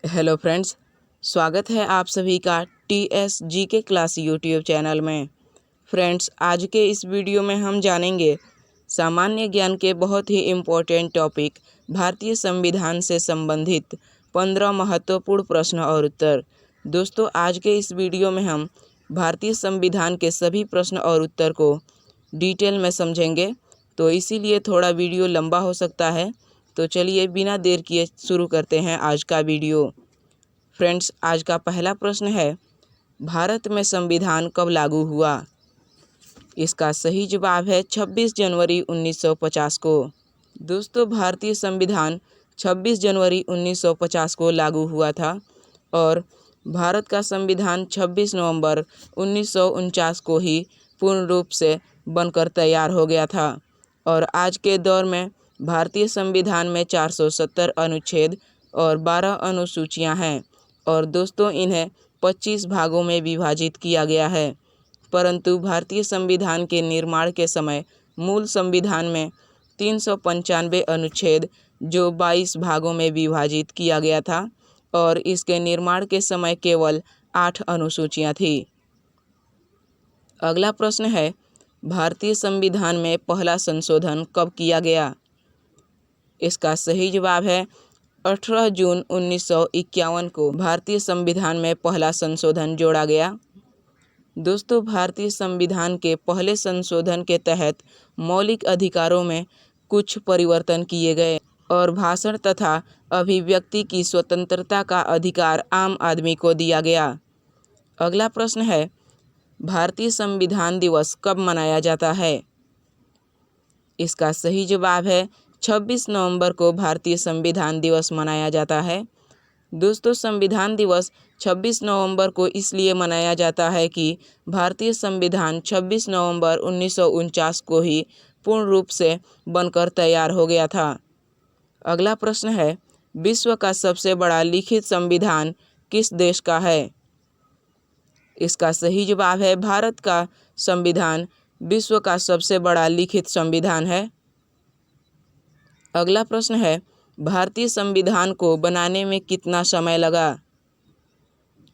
Hello friends, स्वागत है आप सभी का TSG के क्लास यूट्यूब चैनल में। फ्रेंड्स, आज के इस वीडियो में हम जानेंगे सामान्य ज्ञान के बहुत ही इम्पोर्टेंट टॉपिक भारतीय संविधान से संबंधित 15 महत्वपूर्ण प्रश्न और उत्तर। दोस्तों, आज के इस वीडियो में हम भारतीय संविधान के सभी प्रश्न और उत्तर को डिटेल में समझेंगे, तो इसीलिए थोड़ा वीडियो लंबा हो सकता है। तो चलिए बिना देर किए शुरू करते हैं आज का वीडियो। फ्रेंड्स, आज का पहला प्रश्न है, भारत में संविधान कब लागू हुआ? इसका सही जवाब है 26 जनवरी 1950 को। दोस्तों, भारतीय संविधान 26 जनवरी 1950 को लागू हुआ था और भारत का संविधान 26 नवंबर 1949 को ही पूर्ण रूप से बनकर तैयार हो गया था। और आज के दौर में भारतीय संविधान में 470 अनुच्छेद और 12 अनुसूचियां हैं और दोस्तों, इन्हें 25 भागों में विभाजित किया गया है। परंतु भारतीय संविधान के निर्माण के समय मूल संविधान में 395 अनुच्छेद जो 22 भागों में विभाजित किया गया था और इसके निर्माण के समय केवल 8 अनुसूचियां थी। अगला प्रश्न है, भारतीय संविधान में पहला संशोधन कब किया गया? इसका सही जवाब है 18 जून 1951 को भारतीय संविधान में पहला संशोधन जोड़ा गया। दोस्तों, भारतीय संविधान के पहले संशोधन के तहत मौलिक अधिकारों में कुछ परिवर्तन किए गए और भाषण तथा अभिव्यक्ति की स्वतंत्रता का अधिकार आम आदमी को दिया गया। अगला प्रश्न है, भारतीय संविधान दिवस कब मनाया जाता है? इसका सही जवाब है 26 नवंबर को भारतीय संविधान दिवस मनाया जाता है। दोस्तों, संविधान दिवस 26 नवंबर को इसलिए मनाया जाता है कि भारतीय संविधान 26 नवंबर 1949 को ही पूर्ण रूप से बनकर तैयार हो गया था। अगला प्रश्न है, विश्व का सबसे बड़ा लिखित संविधान किस देश का है? इसका सही जवाब है भारत का संविधान विश्व का सबसे बड़ा लिखित संविधान है। अगला प्रश्न है, भारतीय संविधान को बनाने में कितना समय लगा?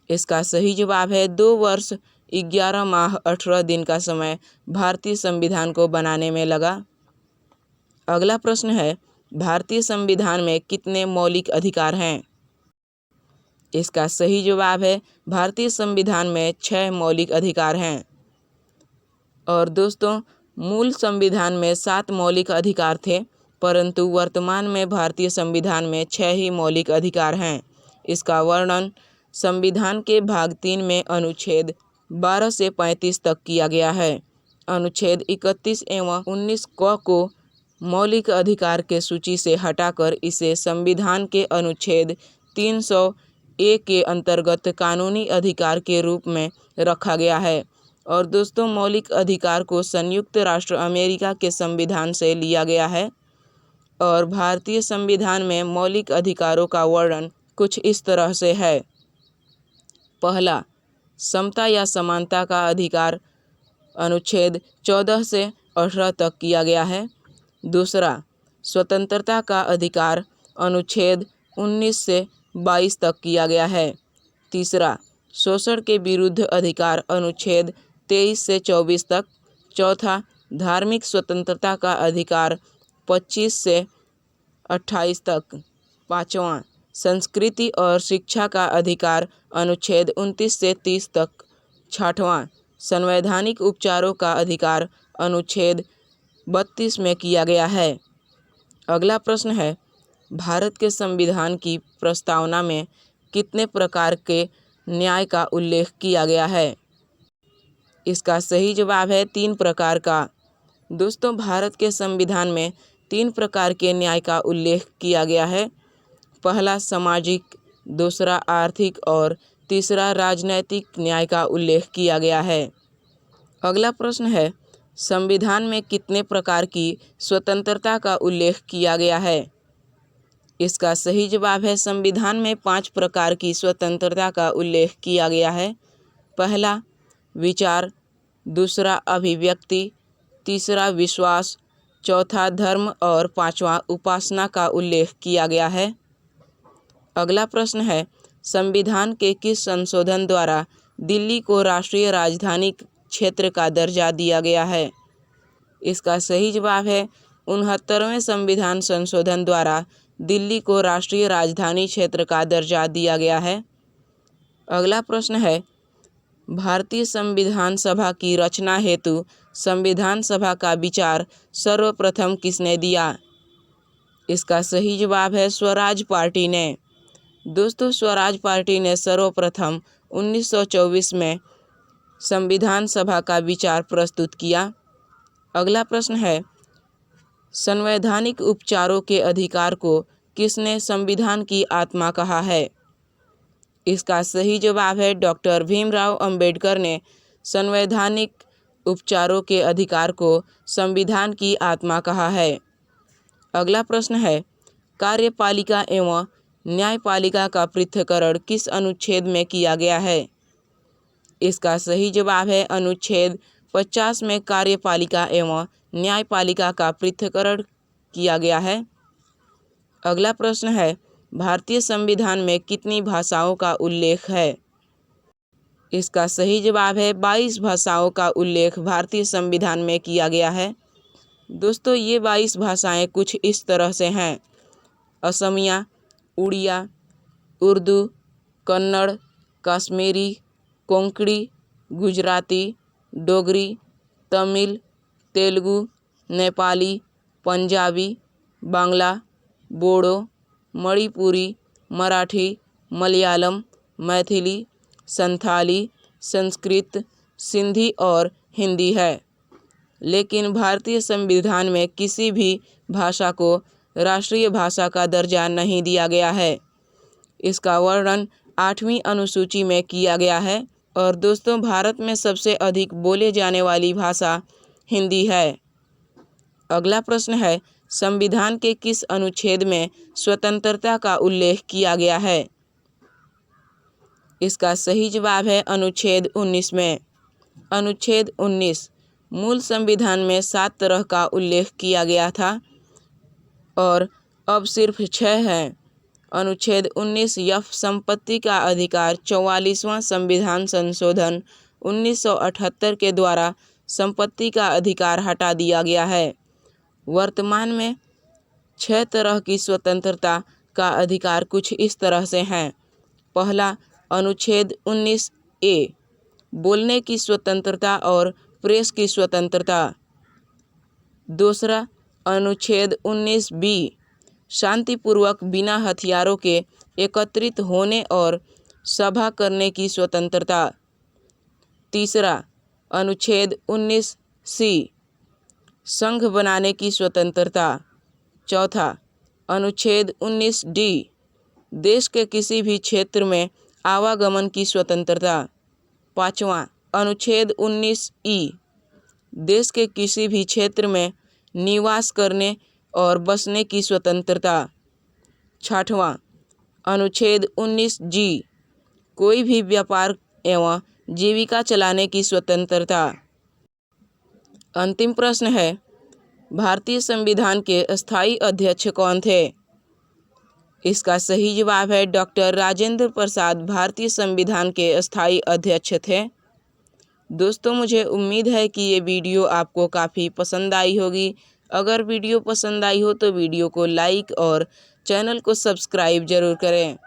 इसका सही जवाब है 2 वर्ष 11 माह 18 दिन का समय भारतीय संविधान को बनाने में लगा। अगला प्रश्न है, भारतीय संविधान में कितने मौलिक अधिकार हैं? इसका सही जवाब है भारतीय संविधान में 6 मौलिक अधिकार हैं। और दोस्तों, मूल संविधान में 7 मौलिक अधिकार थे, परंतु वर्तमान में भारतीय संविधान में 6 ही मौलिक अधिकार हैं। इसका वर्णन संविधान के भाग 3 में अनुच्छेद 12 से 35 तक किया गया है। अनुच्छेद 31 एवं 19 क को मौलिक अधिकार के सूची से हटाकर इसे संविधान के अनुच्छेद 301 के अंतर्गत कानूनी अधिकार के रूप में रखा गया है। और दोस्तों, मौलिक अधिकार को संयुक्त राष्ट्र अमेरिका के संविधान से लिया गया है और भारतीय संविधान में मौलिक अधिकारों का वर्णन कुछ इस तरह से है। पहला, समता या समानता का अधिकार अनुच्छेद 14 से 18 तक किया गया है। दूसरा, स्वतंत्रता का अधिकार अनुच्छेद 19 से 22 तक किया गया है। तीसरा, शोषण के विरुद्ध अधिकार अनुच्छेद 23 से 24 तक। चौथा, धार्मिक स्वतंत्रता का अधिकार 25 से 28 तक। पाँचवां, संस्कृति और शिक्षा का अधिकार अनुच्छेद 29 से 30 तक। छठवां, संवैधानिक उपचारों का अधिकार अनुच्छेद 32 में किया गया है। अगला प्रश्न है, भारत के संविधान की प्रस्तावना में कितने प्रकार के न्याय का उल्लेख किया गया है? इसका सही जवाब है 3 प्रकार का। दोस्तों, भारत के संविधान में 3 प्रकार के न्याय का उल्लेख किया गया है। पहला सामाजिक, दूसरा आर्थिक और तीसरा राजनैतिक न्याय का उल्लेख किया गया है। अगला प्रश्न है, संविधान में कितने प्रकार की स्वतंत्रता का उल्लेख किया गया है? इसका सही जवाब है संविधान में 5 प्रकार की स्वतंत्रता का उल्लेख किया गया है। पहला विचार, दूसरा अभिव्यक्ति, तीसरा विश्वास, चौथा धर्म और पांचवा उपासना का उल्लेख किया गया है। अगला प्रश्न है, संविधान के किस संशोधन द्वारा दिल्ली को राष्ट्रीय राजधानी क्षेत्र का दर्जा दिया गया है? इसका सही जवाब है 69वें संविधान संशोधन द्वारा दिल्ली को राष्ट्रीय राजधानी क्षेत्र का दर्जा दिया गया है। अगला प्रश्न है, भारतीय संविधान सभा की रचना हेतु संविधान सभा का विचार सर्वप्रथम किसने दिया? इसका सही जवाब है स्वराज पार्टी ने। दोस्तों, स्वराज पार्टी ने सर्वप्रथम 1924 में संविधान सभा का विचार प्रस्तुत किया। अगला प्रश्न है, संवैधानिक उपचारों के अधिकार को किसने संविधान की आत्मा कहा है? इसका सही जवाब है डॉक्टर भीमराव अंबेडकर ने संवैधानिक उपचारों के अधिकार को संविधान की आत्मा कहा है। अगला प्रश्न है, कार्यपालिका एवं न्यायपालिका का पृथक्करण किस अनुच्छेद में किया गया है? इसका सही जवाब है अनुच्छेद 50 में कार्यपालिका एवं न्यायपालिका का पृथक्करण किया गया है। अगला प्रश्न है, भारतीय संविधान में कितनी भाषाओं का उल्लेख है? इसका सही जवाब है 22 भाषाओं का उल्लेख भारतीय संविधान में किया गया है। दोस्तों, ये 22 भाषाएं कुछ इस तरह से हैं: असमिया, उड़िया, उर्दू, कन्नड़, कश्मीरी, कोंकणी, गुजराती, डोगरी, तमिल, तेलुगु, नेपाली, पंजाबी, बांग्ला, बोडो, मणिपुरी, मराठी, मलयालम, मैथिली, संथाली, संस्कृत, सिंधी और हिंदी है। लेकिन भारतीय संविधान में किसी भी भाषा को राष्ट्रीय भाषा का दर्जा नहीं दिया गया है। इसका वर्णन 8वीं अनुसूची में किया गया है। और दोस्तों, भारत में सबसे अधिक बोले जाने वाली भाषा हिंदी है। अगला प्रश्न है, संविधान के किस अनुच्छेद में स्वतंत्रता का उल्लेख किया गया है? इसका सही जवाब है अनुच्छेद 19 में। अनुच्छेद 19 मूल संविधान में 7 तरह का उल्लेख किया गया था और अब सिर्फ 6 हैं। अनुच्छेद 19 एफ संपत्ति का अधिकार 44वां संविधान संशोधन 1978 के द्वारा संपत्ति का अधिकार हटा दिया गया है। वर्तमान में 6 तरह की स्वतंत्रता का अधिकार कुछ इस तरह से हैं। पहला, अनुच्छेद 19 ए बोलने की स्वतंत्रता और प्रेस की स्वतंत्रता। दूसरा, अनुच्छेद 19 बी शांतिपूर्वक बिना हथियारों के एकत्रित होने और सभा करने की स्वतंत्रता। तीसरा, अनुच्छेद 19 सी संघ बनाने की स्वतंत्रता। चौथा, अनुच्छेद 19 डी देश के किसी भी क्षेत्र में आवागमन की स्वतंत्रता। पाँचवां, अनुच्छेद 19 ई देश के किसी भी क्षेत्र में निवास करने और बसने की स्वतंत्रता। छठवां, अनुच्छेद 19 जी कोई भी व्यापार एवं जीविका चलाने की स्वतंत्रता। अंतिम प्रश्न है, भारतीय संविधान के स्थायी अध्यक्ष कौन थे? इसका सही जवाब है डॉक्टर राजेंद्र प्रसाद भारतीय संविधान के स्थायी अध्यक्ष थे। दोस्तों, मुझे उम्मीद है कि ये वीडियो आपको काफ़ी पसंद आई होगी। अगर वीडियो पसंद आई हो तो वीडियो को लाइक और चैनल को सब्सक्राइब जरूर करें।